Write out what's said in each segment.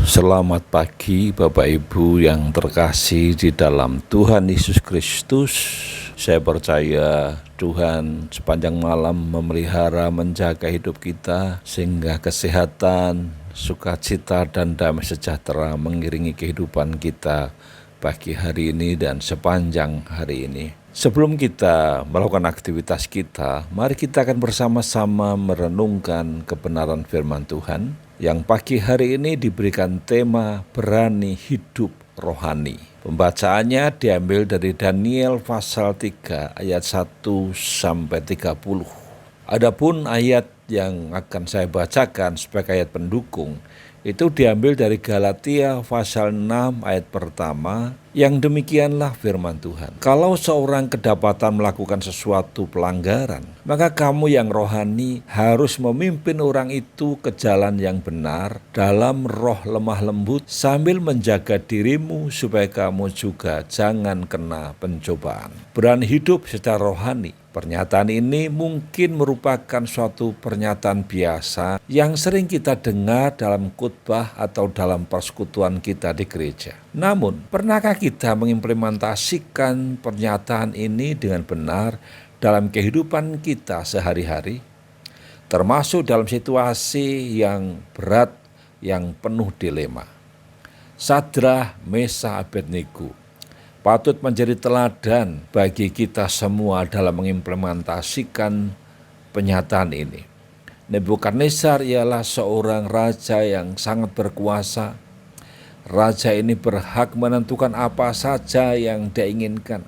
Selamat pagi Bapak Ibu yang terkasih di dalam Tuhan Yesus Kristus. Saya percaya Tuhan sepanjang malam memelihara, menjaga hidup kita, sehingga kesehatan, sukacita, dan damai sejahtera mengiringi kehidupan kita pagi hari ini dan sepanjang hari ini. Sebelum kita melakukan aktivitas kita, mari kita akan bersama-sama merenungkan kebenaran firman Tuhan yang pagi hari ini diberikan tema berani hidup rohani. Pembacaannya diambil dari Daniel pasal 3 ayat 1 sampai 30. Adapun ayat yang akan saya bacakan sebagai ayat pendukung itu diambil dari Galatia pasal 6 ayat pertama, yang demikianlah firman Tuhan. Kalau seorang kedapatan melakukan sesuatu pelanggaran, maka kamu yang rohani harus memimpin orang itu ke jalan yang benar dalam roh lemah lembut, sambil menjaga dirimu supaya kamu juga jangan kena pencobaan. Berani hidup secara rohani. Pernyataan ini mungkin merupakan suatu pernyataan biasa yang sering kita dengar dalam khotbah atau dalam persekutuan kita di gereja. Namun, pernahkah kita mengimplementasikan pernyataan ini dengan benar dalam kehidupan kita sehari-hari? Termasuk dalam situasi yang berat, yang penuh dilema. Sadrah, Mesah, Abednego patut menjadi teladan bagi kita semua dalam mengimplementasikan pernyataan ini. Nebukadnezar ialah seorang raja yang sangat berkuasa. Raja ini berhak menentukan apa saja yang dia inginkan,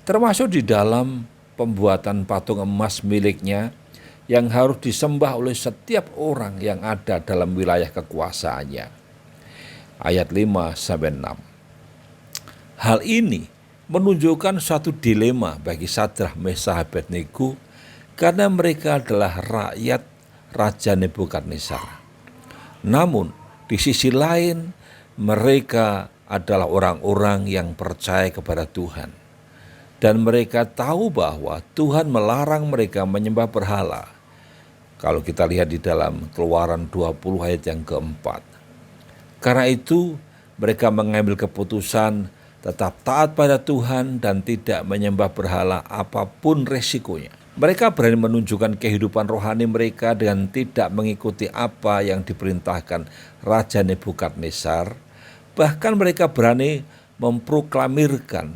termasuk di dalam pembuatan patung emas miliknya yang harus disembah oleh setiap orang yang ada dalam wilayah kekuasaannya. Ayat 5-6. Hal ini menunjukkan suatu dilema bagi Sadrah, Mesah, Abednego karena mereka adalah rakyat Raja Nebukadnezar. Namun di sisi lain mereka adalah orang-orang yang percaya kepada Tuhan. Dan mereka tahu bahwa Tuhan melarang mereka menyembah berhala. Kalau kita lihat di dalam Keluaran 20 ayat yang keempat. Karena itu mereka mengambil keputusan tetap taat pada Tuhan dan tidak menyembah berhala apapun resikonya. Mereka berani menunjukkan kehidupan rohani mereka dengan tidak mengikuti apa yang diperintahkan Raja Nebukadnezar. Bahkan mereka berani memproklamirkan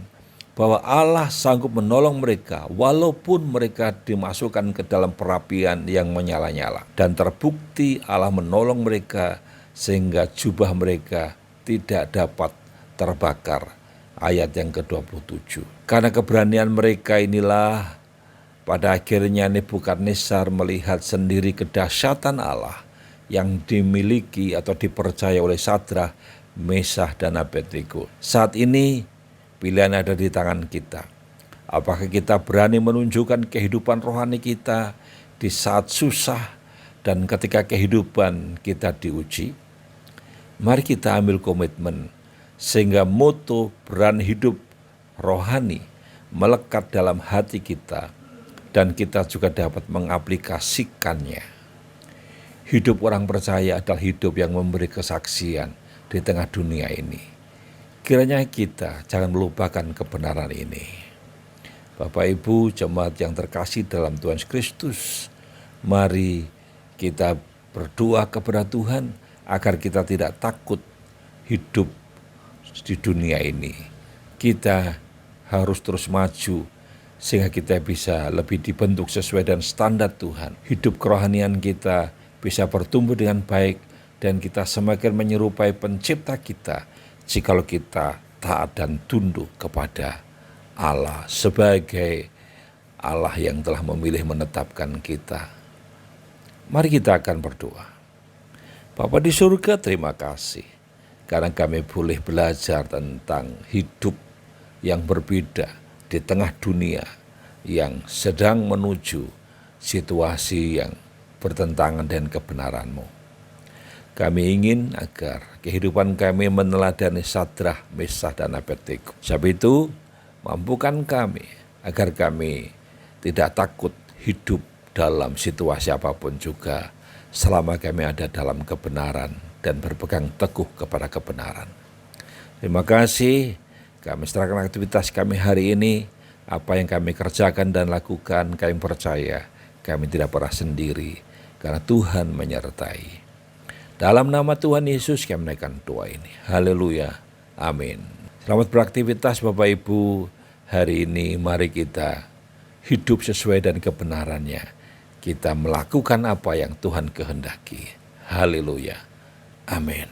bahwa Allah sanggup menolong mereka walaupun mereka dimasukkan ke dalam perapian yang menyala-nyala. Dan terbukti Allah menolong mereka sehingga jubah mereka tidak dapat terbakar. Ayat yang ke-27. Karena keberanian mereka inilah pada akhirnya Nebukadnezar melihat sendiri kedahsyatan Allah yang dimiliki atau dipercaya oleh Sadrah, Mesah, dan Abednego. Saat ini pilihan ada di tangan kita. Apakah kita berani menunjukkan kehidupan rohani kita di saat susah dan ketika kehidupan kita diuji? Mari kita ambil komitmen sehingga moto berani hidup rohani melekat dalam hati kita dan kita juga dapat mengaplikasikannya. Hidup orang percaya adalah hidup yang memberi kesaksian di tengah dunia ini. Kiranya kita jangan melupakan kebenaran ini. Bapak Ibu jemaat yang terkasih dalam Tuhan Kristus, mari kita berdoa kepada Tuhan agar kita tidak takut hidup di dunia ini. Kita harus terus maju sehingga kita bisa lebih dibentuk sesuai dengan standar Tuhan. Hidup kerohanian kita bisa bertumbuh dengan baik dan kita semakin menyerupai pencipta kita jikalau kita taat dan tunduk kepada Allah sebagai Allah yang telah memilih menetapkan kita. Mari kita akan berdoa. Bapa di surga, terima kasih karena kami boleh belajar tentang hidup yang berbeda di tengah dunia yang sedang menuju situasi yang bertentangan dengan kebenaran-Mu. Kami ingin agar kehidupan kami meneladani Sadrah, Mesah, dan Abednego. Sebab itu, mampukan kami agar kami tidak takut hidup dalam situasi apapun juga selama kami ada dalam kebenaran dan berpegang teguh kepada kebenaran. Terima kasih, kami serahkan aktivitas kami hari ini, apa yang kami kerjakan dan lakukan, kami percaya kami tidak pernah sendiri, karena Tuhan menyertai. Dalam nama Tuhan Yesus kami menaikkan doa ini. Haleluya. Amin. Selamat beraktivitas Bapak Ibu. Hari ini mari kita hidup sesuai dengan kebenarannya. Kita melakukan apa yang Tuhan kehendaki. Haleluya. Amin.